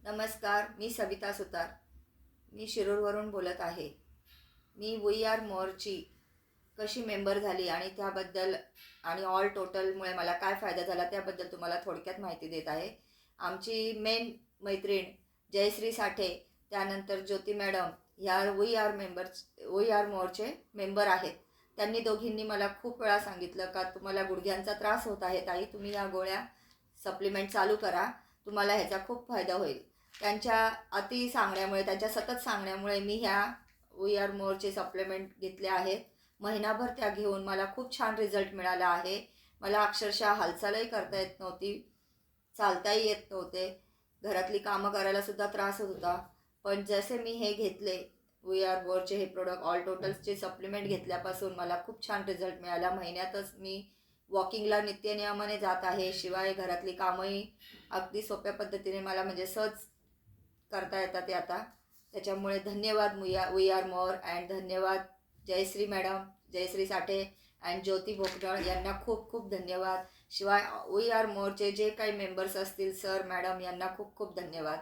नमस्कार, मी सविता सुतार. मी शिरूरवरून बोलत आहे. मी वी आर मोअरची कशी मेंबर झाली आणि त्याबद्दल आणि ऑल टोटलमुळे मला काय फायदा झाला त्याबद्दल तुम्हाला थोडक्यात माहिती देत आहे. आमची मेन मैत्रीण जयश्री साठे, त्यानंतर ज्योती मॅडम ह्या वी आर मोअरचे मेंबर आहेत. त्यांनी दोघींनी मला खूप वेळा सांगितलं का तुम्हाला गुडघ्यांचा त्रास होत आहे ताई, तुम्ही या गोळ्या सप्लिमेंट चालू करा, तुम्हाला ह्याचा खूप फायदा होईल. त्यांच्या त्यांच्या सतत सांगण्यामुळे मी ह्या वी आर मोअरचे सप्लिमेंट घेतले आहेत. महिनाभर त्या घेऊन मला खूप छान रिझल्ट मिळाला आहे. मला अक्षरशः हालचालही करता येत नव्हती, चालताही येत नव्हते, घरातली कामं करायलासुद्धा त्रास होत होता. पण जसे मी हे घेतले वी आर मोअरचे हे प्रोडक्ट ऑल टोटल्सचे सप्लिमेंट घेतल्यापासून मला खूप छान रिझल्ट मिळाला. महिन्यातच मी वॉकिंगला नित्यनियमाने जात आहे. शिवाय घरातली कामंही अगदी सोप्या पद्धतीने मला म्हणजे सहज करता येतात आता. त्याच्यामुळे धन्यवाद वी आर मोअर अँड धन्यवाद जयश्री मॅडम, जयश्री साठे अँड ज्योती भोकनळ यांना खूप खूप धन्यवाद. शिवाय वी आर मोअरचे जे काही मेंबर्स असतील सर मॅडम यांना खूप खूप धन्यवाद.